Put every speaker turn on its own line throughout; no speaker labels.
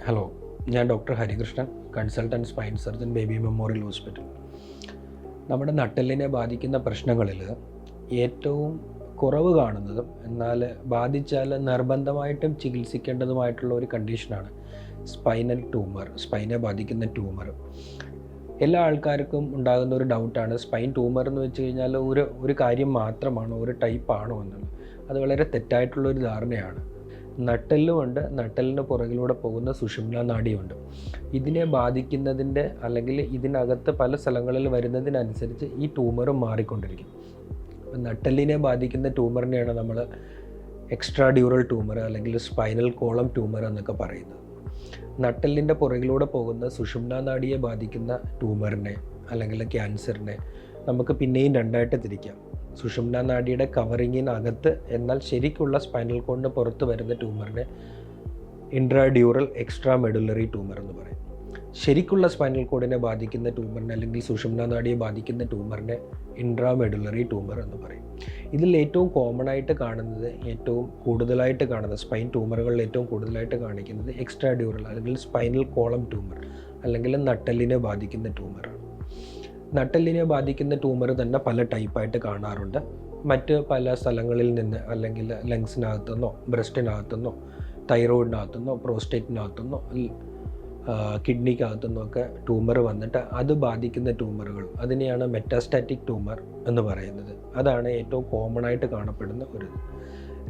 Hello, ഞാൻ doctor Harikrishnan, consultant spine surgeon, baby memorial hospital. നമ്മുടെ നട്ടെല്ലിനെ ബാധിക്കുന്ന പ്രശ്നങ്ങളിൽ ഏറ്റവും കുറവ് കാണുന്നതും എന്നാൽ ബാധിച്ചാൽ നിർബന്ധമായിട്ടും ചികിത്സിക്കേണ്ടതുമായിട്ടുള്ള ഒരു കണ്ടീഷനാണ് സ്പൈനൽ ട്യൂമർ, സ്പൈനെ ബാധിക്കുന്ന ട്യൂമർ. എല്ലാ ആൾക്കാർക്കും ഉണ്ടാകുന്ന ഒരു ഡൗട്ടാണ് സ്പൈൻ ട്യൂമർ എന്ന് വെച്ച് കഴിഞ്ഞാൽ ഒരു കാര്യം മാത്രമാണോ, ഒരു ടൈപ്പാണോ എന്നുള്ളത്. അത് വളരെ തെറ്റായിട്ടുള്ളൊരു ധാരണയാണ്. നട്ടെല്ലുമുണ്ട്, നട്ടെല്ലിന് പുറകിലൂടെ പോകുന്ന സുഷുമ്നാ നാഡിയുണ്ട്. ഇതിനെ ബാധിക്കുന്നതിൻ്റെ അല്ലെങ്കിൽ ഇതിനകത്ത് പല സ്ഥലങ്ങളിൽ വരുന്നതിനനുസരിച്ച് ഈ ട്യൂമറും മാറിക്കൊണ്ടിരിക്കും. നട്ടെല്ലിനെ ബാധിക്കുന്ന ട്യൂമറിനെയാണ് നമ്മൾ എക്സ്ട്രാ ഡ്യൂറൽ ട്യൂമർ അല്ലെങ്കിൽ സ്പൈനൽ കോളം ട്യൂമർ എന്നൊക്കെ പറയുന്നത്. നട്ടെല്ലിൻ്റെ പുറകിലൂടെ പോകുന്ന സുഷുമ്നാ നാഡിയെ ബാധിക്കുന്ന ട്യൂമറിനെ അല്ലെങ്കിൽ ക്യാൻസറിനെ നമുക്ക് പിന്നെയും രണ്ടായിട്ട് തിരിക്കാം. സുഷുമ്നാ നാഡിയുടെ കവറിങ്ങിനകത്ത് എന്നാൽ ശരിക്കുള്ള സ്പൈനൽ കോഡിന് പുറത്ത് വരുന്ന ട്യൂമറിനെ ഇൻട്രാഡ്യൂറൽ എക്സ്ട്രാ മെഡുലറി ട്യൂമർ എന്ന് പറയും. ശരിക്കുള്ള സ്പൈനൽ കോഡിനെ ബാധിക്കുന്ന ട്യൂമറിനെ അല്ലെങ്കിൽ സുഷുമ്നാ നാഡിയെ ബാധിക്കുന്ന ട്യൂമറിനെ ഇൻട്രാമെഡുലറി ട്യൂമർ എന്ന് പറയും. ഇതിൽ ഏറ്റവും കോമൺ ആയിട്ട് കാണുന്നത്, ഏറ്റവും കൂടുതലായിട്ട് കാണുന്നത്, സ്പൈൻ ട്യൂമറുകളിൽ ഏറ്റവും കൂടുതലായിട്ട് കാണിക്കുന്നത് എക്സ്ട്രാ ഡ്യൂറൽ അല്ലെങ്കിൽ സ്പൈനൽ കോളം ട്യൂമർ അല്ലെങ്കിൽ നട്ടെല്ലിനെ ബാധിക്കുന്ന ട്യൂമറാണ്. നട്ടെല്ലിനെ ബാധിക്കുന്ന ട്യൂമർ തന്നെ പല ടൈപ്പായിട്ട് കാണാറുണ്ട്. മറ്റ് പല സ്ഥലങ്ങളിൽ നിന്ന് അല്ലെങ്കിൽ ലങ്സിനകത്തുനിന്നോ ബ്രസ്റ്റിനകത്തുനിന്നോ തൈറോയിഡിനകത്തുനിന്നോ പ്രോസ്റ്റേറ്റിനകത്തുനിന്നോ കിഡ്നിക്കകത്തുനിന്നോ ഒക്കെ ട്യൂമർ വന്നിട്ട് അത് ബാധിക്കുന്ന ട്യൂമറുകൾ, അതിനെയാണ് മെറ്റാസ്റ്റാറ്റിക് ട്യൂമർ എന്ന് പറയുന്നത്. അതാണ് ഏറ്റവും കോമൺ ആയിട്ട് കാണപ്പെടുന്ന ഒരു.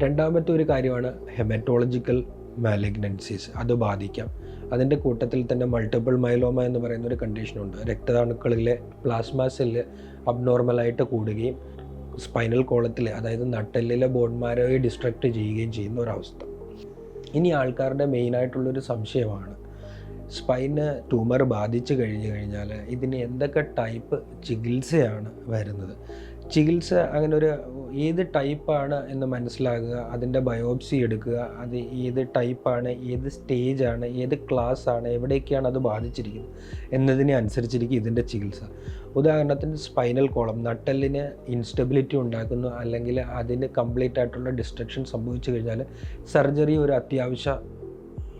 രണ്ടാമത്തെ ഒരു കാര്യമാണ് ഹെമറ്റോളജിക്കൽ മാലിഗ്നൻസീസ്. അത് ബാധിക്കാം. അതിൻ്റെ കൂട്ടത്തിൽ തന്നെ മൾട്ടിപ്പിൾ മൈലോമ എന്ന് പറയുന്ന ഒരു കണ്ടീഷനുണ്ട്. രക്തതാണുക്കളിലെ പ്ലാസ്മ സെല്ല് അബ്നോർമലായിട്ട് കൂടുകയും സ്പൈനൽ കോളത്തിൽ, അതായത് നട്ടെല്ലിലെ ബോൺമാരോയെ ഡിസ്ട്രക്റ്റ് ചെയ്യുകയും ചെയ്യുന്ന ഒരവസ്ഥ. ഇനി ആൾക്കാരുടെ മെയിനായിട്ടുള്ളൊരു സംശയമാണ്, സ്പൈന് ട്യൂമർ ബാധിച്ചു കഴിഞ്ഞാൽ ഇതിന് എന്തൊക്കെ ടൈപ്പ് ചികിത്സയാണ് വരുന്നത്. ചികിത്സ അങ്ങനെ ഒരു ഏത് ടൈപ്പാണ് എന്ന് മനസ്സിലാക്കുക, അതിൻ്റെ ബയോപ്സി എടുക്കുക, അത് ഏത് ടൈപ്പാണ്, ഏത് സ്റ്റേജാണ്, ഏത് ക്ലാസ്സാണ്, എവിടേക്കാണ് അത് ബാധിച്ചിരിക്കുന്നത് എന്നതിനെ അനുസരിച്ചിരിക്കും ഇതിൻ്റെ ചികിത്സ. ഉദാഹരണത്തിന് സ്പൈനൽ കോളം, നട്ടെല്ലിന് ഇൻസ്റ്റബിലിറ്റി ഉണ്ടാക്കുന്നു അല്ലെങ്കിൽ അതിന് കംപ്ലീറ്റ് ആയിട്ടുള്ള ഡിസ്ട്രക്ഷൻ സംഭവിച്ചു കഴിഞ്ഞാൽ സർജറി ഒരു അത്യാവശ്യ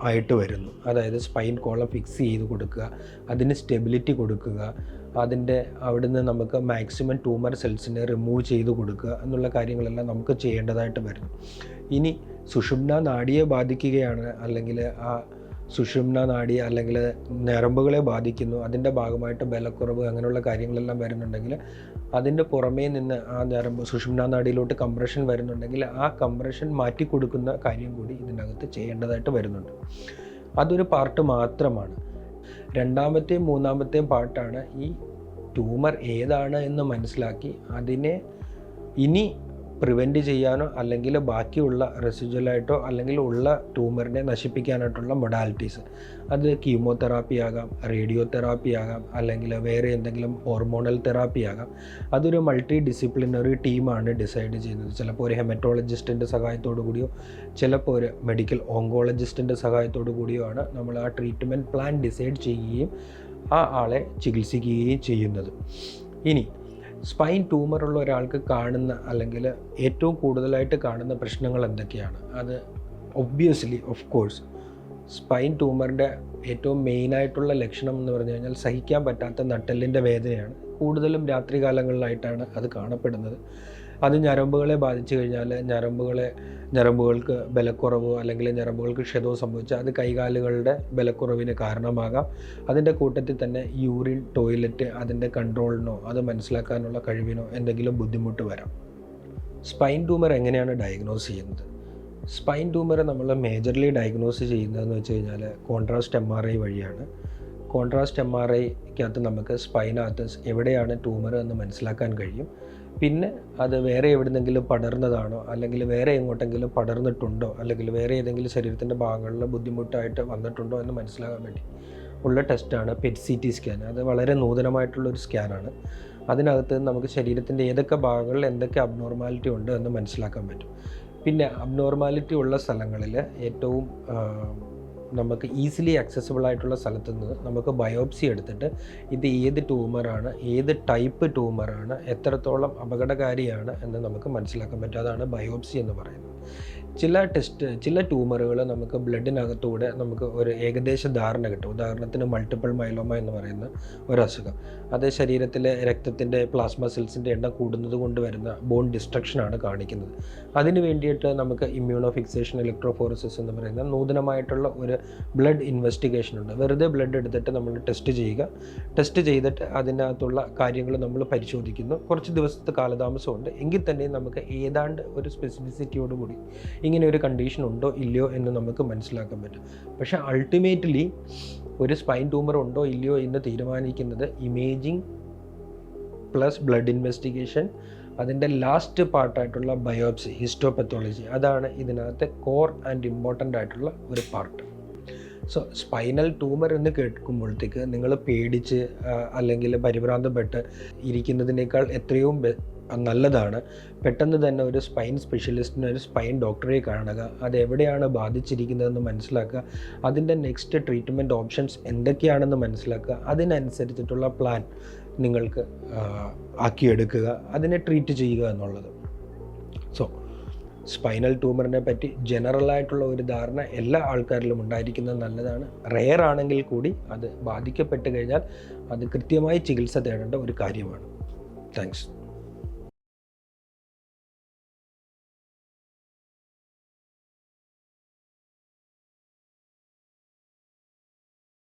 ആയിട്ട് വരുന്നു. അതായത് സ്പൈൻ കോളം ഫിക്സ് ചെയ്ത് കൊടുക്കുക, അതിന് സ്റ്റെബിലിറ്റി കൊടുക്കുക, അതിൻ്റെ അവിടുന്ന് നമുക്ക് മാക്സിമം ട്യൂമർ സെൽസിനെ റിമൂവ് ചെയ്ത് കൊടുക്കുക എന്നുള്ള കാര്യങ്ങളെല്ലാം നമുക്ക് ചെയ്യേണ്ടതായിട്ട് വരുന്നു. ഇനി സുഷുമ്നാ നാഡിയെ ബാധിക്കുകയാണ് അല്ലെങ്കിൽ ആ സുഷുമ്നാ നാഡി അല്ലെങ്കിൽ ഞരമ്പുകളെ ബാധിക്കുന്നു, അതിൻ്റെ ഭാഗമായിട്ട് ബലക്കുറവ് അങ്ങനെയുള്ള കാര്യങ്ങളെല്ലാം വരുന്നുണ്ടെങ്കിൽ അതിൻ്റെ പുറമേ നിന്ന് ആ ഞരമ്പ് സുഷുമ്നാ നാഡിയിലോട്ട് കംപ്രഷൻ വരുന്നുണ്ടെങ്കിൽ ആ കംപ്രഷൻ മാറ്റി കൊടുക്കുന്ന കാര്യം കൂടി ഇതിനകത്ത് ചെയ്യേണ്ടതായിട്ട് വരുന്നുണ്ട്. അതൊരു പാർട്ട് മാത്രമാണ്. രണ്ടാമത്തെയും മൂന്നാമത്തെയും പാർട്ടാണ് ഈ ട്യൂമർ ഏതാണ് എന്ന് മനസ്സിലാക്കി അതിനെ ഇനി പ്രിവെൻറ്റ് ചെയ്യാനോ അല്ലെങ്കിൽ ബാക്കിയുള്ള റെസിജ്വലായിട്ടോ അല്ലെങ്കിൽ ഉള്ള ട്യൂമറിനെ നശിപ്പിക്കാനായിട്ടുള്ള മൊഡാലിറ്റീസ്. അത് കീമോതെറാപ്പി ആകാം, റേഡിയോ തെറാപ്പി ആകാം, അല്ലെങ്കിൽ വേറെ എന്തെങ്കിലും ഹോർമോണൽ തെറാപ്പി ആകാം. അതൊരു മൾട്ടി ഡിസിപ്ലിനറി ടീമാണ് ഡിസൈഡ് ചെയ്യുന്നത്. ചിലപ്പോൾ ഒരു ഹെമറ്റോളജിസ്റ്റിൻ്റെ സഹായത്തോടു കൂടിയോ ചിലപ്പോൾ ഒരു മെഡിക്കൽ ഓങ്കോളജിസ്റ്റിൻ്റെ സഹായത്തോടു കൂടിയോ ആണ് നമ്മൾ ആ ട്രീറ്റ്മെൻറ്റ് പ്ലാൻ ഡിസൈഡ് ചെയ്യുകയും ആ ആളെ ചികിത്സിക്കുകയും ചെയ്യുന്നത്. ഇനി സ്പൈൻ ട്യൂമറുള്ള ഒരാൾക്ക് കാണുന്ന അല്ലെങ്കിൽ ഏറ്റവും കൂടുതലായിട്ട് കാണുന്ന പ്രശ്നങ്ങൾ എന്തൊക്കെയാണ്? അത് ഒബ്വിയസ്ലി ഓഫ് കോഴ്സ് സ്പൈൻ ട്യൂമറിൻ്റെ ഏറ്റവും മെയിനായിട്ടുള്ള ലക്ഷണം എന്ന് പറഞ്ഞു കഴിഞ്ഞാൽ സഹിക്കാൻ പറ്റാത്ത നട്ടെല്ലിൻ്റെ വേദനയാണ്. കൂടുതലും രാത്രികാലങ്ങളിലായിട്ടാണ് അത് കാണപ്പെടുന്നത്. അത് ഞരമ്പുകളെ ബാധിച്ചു കഴിഞ്ഞാൽ ഞരമ്പുകൾക്ക് ബലക്കുറവോ അല്ലെങ്കിൽ ഞരമ്പുകൾക്ക് ക്ഷതമോ സംഭവിച്ചാൽ അത് കൈകാലുകളുടെ ബലക്കുറവിന് കാരണമാകാം. അതിൻ്റെ കൂട്ടത്തിൽ തന്നെ യൂറിൻ, ടോയ്ലറ്റ് അതിൻ്റെ കൺട്രോളിനോ അത് മനസ്സിലാക്കാനുള്ള കഴിവിനോ എന്തെങ്കിലും ബുദ്ധിമുട്ട് വരാം. സ്പൈൻ ട്യൂമർ എങ്ങനെയാണ് ഡയഗ്നോസ് ചെയ്യുന്നത്? സ്പൈൻ ട്യൂമർ നമ്മൾ മേജർലി ഡയഗ്നോസ് ചെയ്യുന്നതെന്ന് വെച്ച് കഴിഞ്ഞാൽ കോൺട്രാസ്റ്റ് MRI വഴിയാണ്. കോൺട്രാസ്റ്റ് MRIക്കകത്ത് നമുക്ക് സ്പൈനകത്ത് എവിടെയാണ് ട്യൂമർ എന്ന് മനസ്സിലാക്കാൻ കഴിയും. പിന്നെ അത് വേറെ എവിടെന്നെങ്കിലും പടർന്നതാണോ അല്ലെങ്കിൽ വേറെ എങ്ങോട്ടെങ്കിലും പടർന്നിട്ടുണ്ടോ അല്ലെങ്കിൽ വേറെ ഏതെങ്കിലും ശരീരത്തിൻ്റെ ഭാഗങ്ങളിൽ ബുദ്ധിമുട്ടായിട്ട് വന്നിട്ടുണ്ടോ എന്ന് മനസ്സിലാക്കാൻ വേണ്ടി ഉള്ള ടെസ്റ്റാണ് PET-CT സ്കാൻ. അത് വളരെ നൂതനമായിട്ടുള്ളൊരു സ്കാനാണ്. അതിനകത്ത് നമുക്ക് ശരീരത്തിൻ്റെ ഏതൊക്കെ ഭാഗങ്ങളിൽ എന്തൊക്കെ അബ്നോർമാലിറ്റി ഉണ്ട് എന്ന് മനസ്സിലാക്കാൻ പറ്റും. പിന്നെ അബ്നോർമാലിറ്റി ഉള്ള സ്ഥലങ്ങളിൽ ഏറ്റവും നമുക്ക് ഈസിലി ആക്സസിബിൾ ആയിട്ടുള്ള സ്ഥലത്ത് നിന്ന് നമുക്ക് ബയോപ്സി എടുത്തിട്ട് ഇത് ഏത് ട്യൂമറാണ്, ഏത് ടൈപ്പ് ട്യൂമറാണ്, എത്രത്തോളം അപകടകാരിയാണ് എന്ന് നമുക്ക് മനസ്സിലാക്കാൻ പറ്റും. അതാണ് ബയോപ്സി എന്ന് പറയുന്നത്. ചില ട്യൂമറുകൾ നമുക്ക് ബ്ലഡിനകത്തൂടെ നമുക്ക് ഒരു ഏകദേശ ധാരണ കിട്ടും. ഉദാഹരണത്തിന് മൾട്ടിപ്പിൾ മൈലോമ എന്ന് പറയുന്ന ഒരു അസുഖം. അത് ശരീരത്തിലെ രക്തത്തിൻ്റെ പ്ലാസ്മ സെൽസിൻ്റെ എണ്ണം കൂടുന്നത് കൊണ്ട് വരുന്ന ബോൺ ഡിസ്ട്രക്ഷനാണ് കാണിക്കുന്നത്. അതിന് വേണ്ടിയിട്ട് നമുക്ക് ഇമ്മ്യൂണോ ഫിക്സേഷൻ ഇലക്ട്രോഫോറസിസ് എന്ന് പറയുന്ന നൂതനമായിട്ടുള്ള ഒരു ബ്ലഡ് ഇൻവെസ്റ്റിഗേഷൻ ഉണ്ട്. വെറുതെ ബ്ലഡ് എടുത്തിട്ട് നമ്മൾ ടെസ്റ്റ് ചെയ്തിട്ട് അതിനകത്തുള്ള കാര്യങ്ങൾ നമ്മൾ പരിശോധിക്കുന്നു. കുറച്ച് ദിവസത്തെ കാലതാമസമുണ്ട്, എങ്കിൽ തന്നെ നമുക്ക് ഏതാണ്ട് ഒരു സ്പെസിഫിസിറ്റിയോടുകൂടി ഇങ്ങനെ ഒരു കണ്ടീഷൻ ഉണ്ടോ ഇല്ലയോ എന്ന് നമുക്ക് മനസ്സിലാക്കാൻ പറ്റും. പക്ഷേ അൾട്ടിമേറ്റ്ലി ഒരു സ്പൈൻ ട്യൂമർ ഉണ്ടോ ഇല്ലയോ എന്ന് തീരുമാനിക്കുന്നത് ഇമേജിങ് പ്ലസ് ബ്ലഡ് ഇൻവെസ്റ്റിഗേഷൻ, അതിൻ്റെ ലാസ്റ്റ് പാർട്ടായിട്ടുള്ള ബയോപ്സി, ഹിസ്റ്റോപത്തോളജി, അതാണ് ഇതിനകത്തെ കോർ ആൻഡ് ഇമ്പോർട്ടൻ്റ് ആയിട്ടുള്ള ഒരു പാർട്ട്. സോ സ്പൈനൽ ട്യൂമർ എന്ന് കേൾക്കുമ്പോഴത്തേക്ക് നിങ്ങൾ പേടിച്ച് അല്ലെങ്കിൽ പരിഭ്രാന്തപ്പെട്ട് ഇരിക്കുന്നതിനേക്കാൾ എത്രയും നല്ലതാണ് പെട്ടെന്ന് തന്നെ ഒരു സ്പൈൻ സ്പെഷ്യലിസ്റ്റിനെ, ഒരു സ്പൈൻ ഡോക്ടറെ കാണുക, അതെവിടെയാണ് ബാധിച്ചിരിക്കുന്നതെന്ന് മനസ്സിലാക്കുക, അതിൻ്റെ നെക്സ്റ്റ് ട്രീറ്റ്മെൻറ്റ് ഓപ്ഷൻസ് എന്തൊക്കെയാണെന്ന് മനസ്സിലാക്കുക, അതിനനുസരിച്ചിട്ടുള്ള പ്ലാൻ നിങ്ങൾക്ക് ആക്കിയെടുക്കുക, അതിനെ ട്രീറ്റ് ചെയ്യുക എന്നുള്ളത്. സോ സ്പൈനൽ ട്യൂമറിനെ പറ്റി ജനറലായിട്ടുള്ള ഒരു ധാരണ എല്ലാ ആൾക്കാരിലും ഉണ്ടായിരിക്കുന്നത് നല്ലതാണ്. റെയർ ആണെങ്കിൽ കൂടി അത് ബാധിക്കപ്പെട്ട് കഴിഞ്ഞാൽ അത് കൃത്യമായി ചികിത്സ തേടേണ്ട ഒരു കാര്യമാണ്. താങ്ക്സ്.